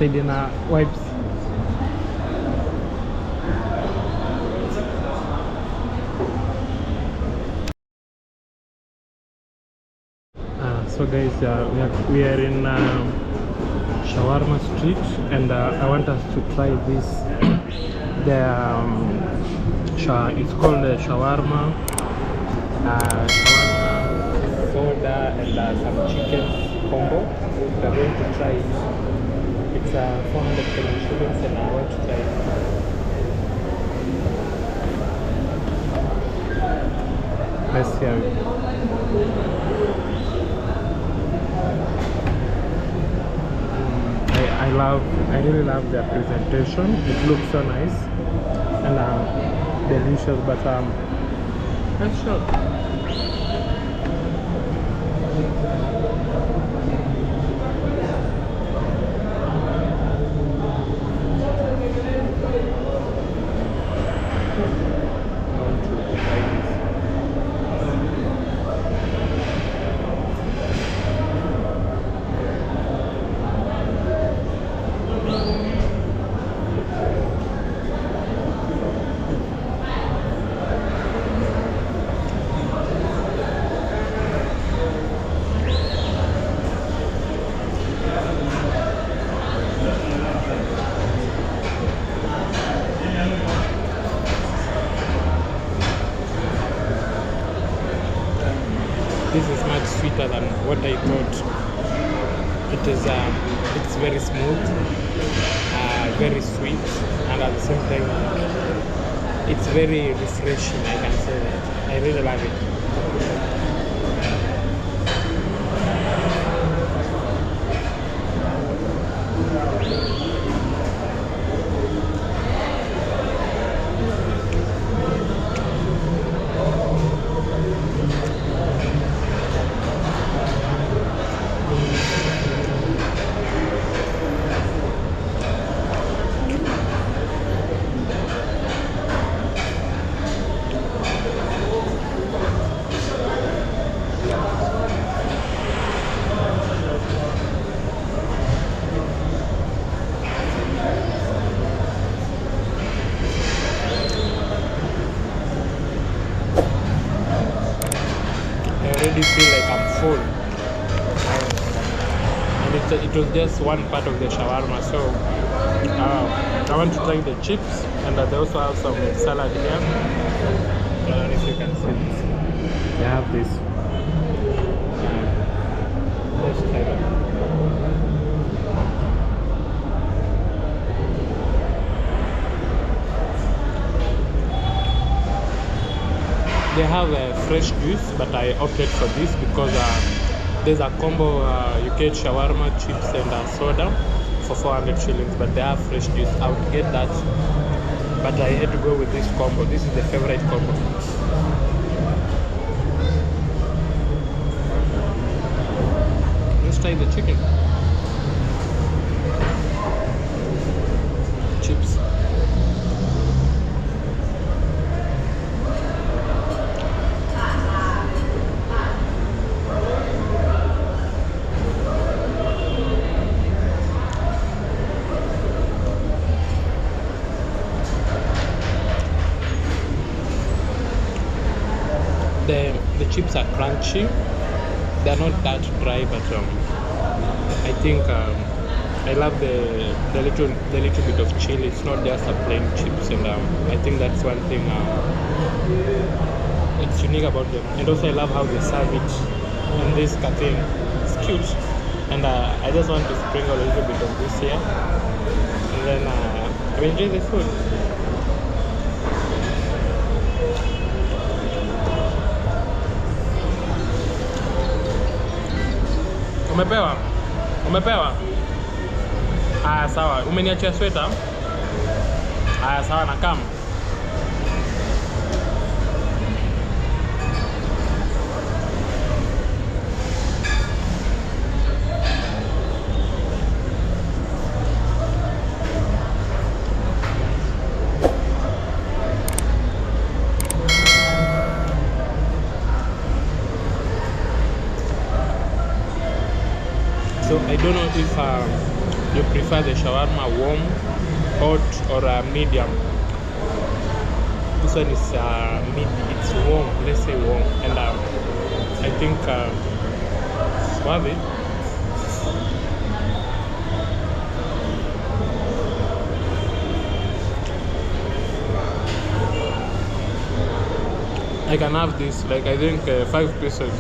tusaidie na wipes. So guys, we are in Shawarma Street, and I want us to try this. It's called shawarma, soda, and some chicken combo. We are going to try it. It's 400 Kenyan shillings, and I want to try it. Let's hear it. I really love their presentation. It looks so nice and delicious, but let's show. This is much sweeter than what I thought. It is, it's very smooth, very sweet, and at the same time, it's very refreshing. I can say that. I really love it. Feel like I'm full, and it was just one part of the shawarma. So I want to try the chips, and they also have some salad here. I don't know if you can see this. They have this. Let's try that. They have fresh juice, but I opted for this because there's a combo. You get shawarma, chips, and soda for 400 shillings, but they have fresh juice. I would get that, but I had to go with this combo. This is the favorite combo. Let's try the chicken. Chips. The chips are crunchy. They're not that dry, but I think I love the little bit of chili. It's not just a plain chips, and I think that's one thing it's unique about them. And also I love how they serve it in this cafe. It's cute, and I just want to sprinkle a little bit of this here, and then I enjoy the food. Umepewa? Umepewa? Aya, sawa. Umeniachia sweta? Aya, sawa, na kama. So I don't know if you prefer the shawarma warm, hot, or medium. This one is mid, it's warm, let's say warm, and I think it's worth it. I can have this, like I think 5 pieces,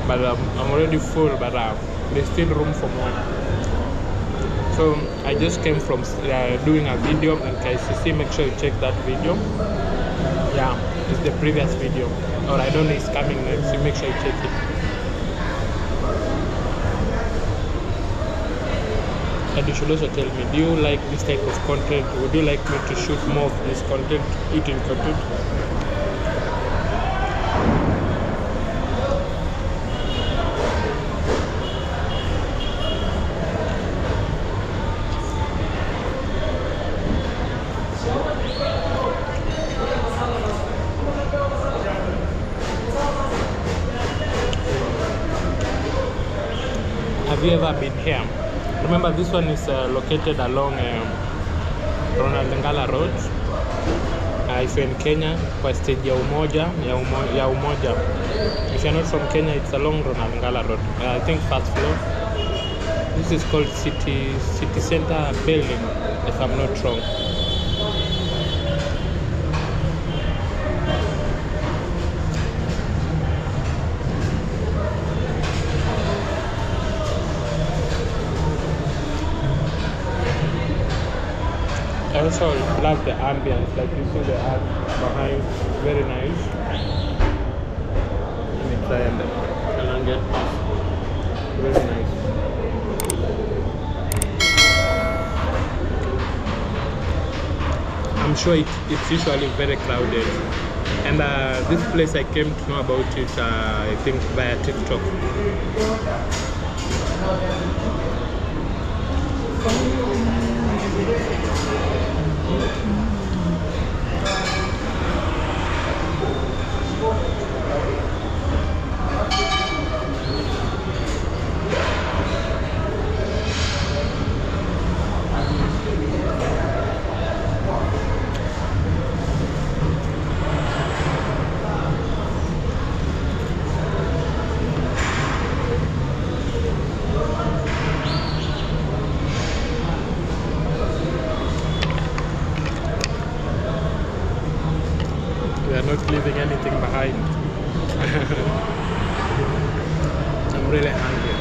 but I'm already full, but there's still room for more. So I just came from doing a video on KCC. Make sure you check that video. Yeah, it's the previous video, or I don't know, it's coming next, so make sure you check it. And you should also tell me, do you like this type of content? Would you like me to shoot more of this content, eating content? Have you ever been here? Remember, this one is located along Ronald Ngala Road. If you're in Kenya, kwa stage ya Umoja. If you're not from Kenya, it's along Ronald Ngala Road. I think first floor. This is called City Center Building, if I'm not wrong. I also love the ambience, like you see the art behind, very nice. Let me try and get this. Very nice. I'm sure it's usually very crowded. And this place I came to know about it, I think via TikTok. We are not leaving anything behind. I'm really hungry.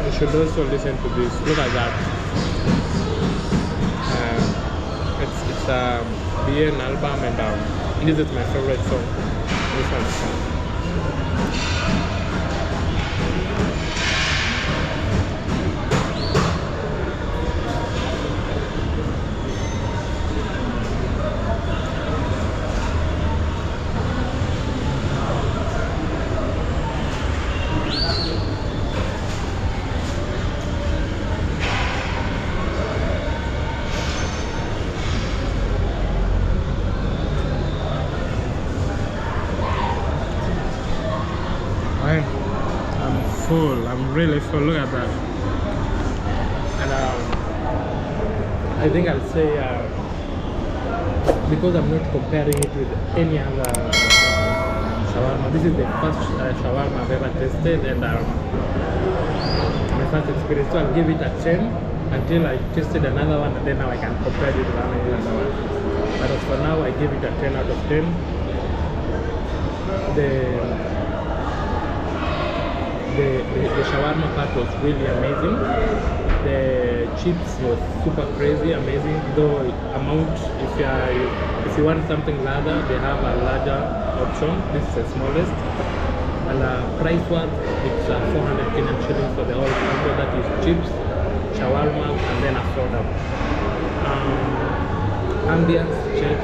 You should also listen to this. Look at that. It's a BN album, and this is my favorite song. This one. I'm full. I'm really full. Look at that. And I think I'll say because I'm not comparing it with any other shawarma. This is the first shawarma I've ever tasted, and my first experience. So I'll give it a 10 until I tasted another one, and then now I can compare it with another one. But as for now, I give it a 10 out of 10. The shawarma part was really amazing. The chips was super crazy, amazing. Though amount, if you want something larger, they have a larger option. This is the smallest. And price worth, it's 400 Kenyan shillings for the whole combo. That is chips, shawarma, and then a soda. Ambience check,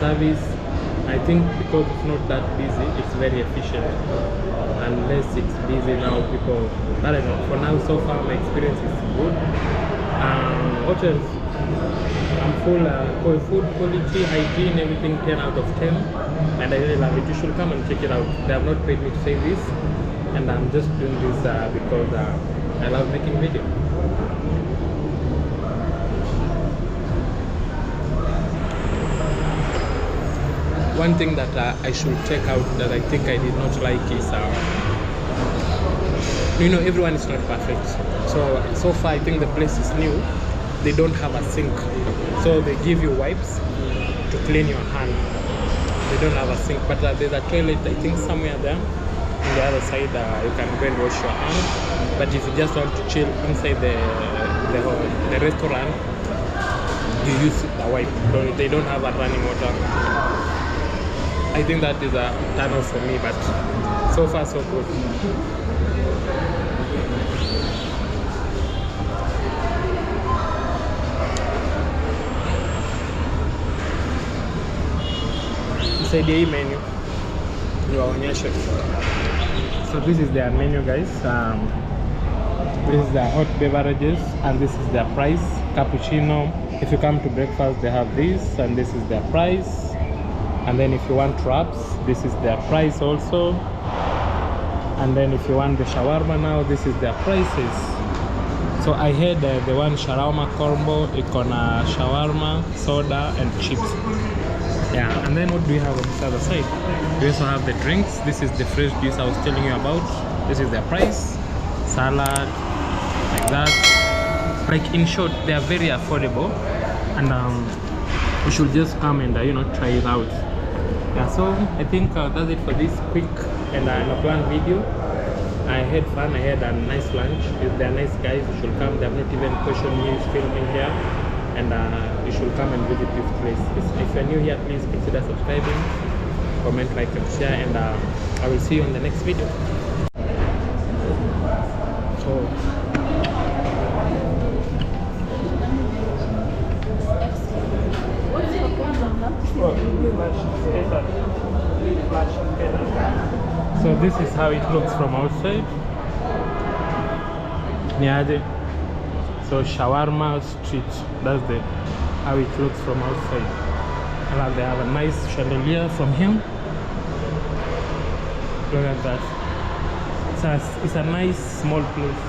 service, I think because it's not that busy, it's very efficient. Unless it's busy now, people, I don't know, for now so far my experience is good. What else? I'm full food quality, hygiene, everything 10 out of 10, and I really love it. You should come and check it out. They have not paid me to say this, and I'm just doing this because I love making videos. One thing that I should check out that I think I did not like is, everyone is not perfect. So far I think the place is new. They don't have a sink, so they give you wipes to clean your hand. They don't have a sink, but there's a toilet I think somewhere there. On the other side, you can go and wash your hands. But if you just want to chill inside the restaurant, you use the wipe. They don't have a running water. I think that is a turn off for me, but so far so good. Inside the menu, so this is their menu, guys. This is their hot beverages, and this is their price. Cappuccino. If you come to breakfast, they have this, and this is their price. And then if you want wraps, this is their price also. And then if you want the shawarma now, this is their prices. So I had the one shawarma combo, ikona shawarma, soda, and chips. Yeah, and then what do we have on this other side? We also have the drinks. This is the fresh juice I was telling you about. This is their price. Salad, like that. Like in short, they are very affordable, and you should just come and try it out. Yeah, so I think that's it for this quick and unplanned video. I had fun. I had a nice lunch. They're nice guys. You should come. They have not even questioned me filming here, and you should come and visit this place. If you're new here, please consider subscribing, comment, like, and share, and I will see you on the next video. So so this is how it looks from outside. Niaje. So shawarma street, that's how it looks from outside. And they have a nice chandelier from him. Look at that. It's a nice small place.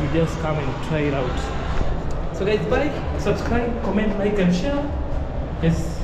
You just come and try it out. So guys, bye, subscribe, comment, like, and share. Yes.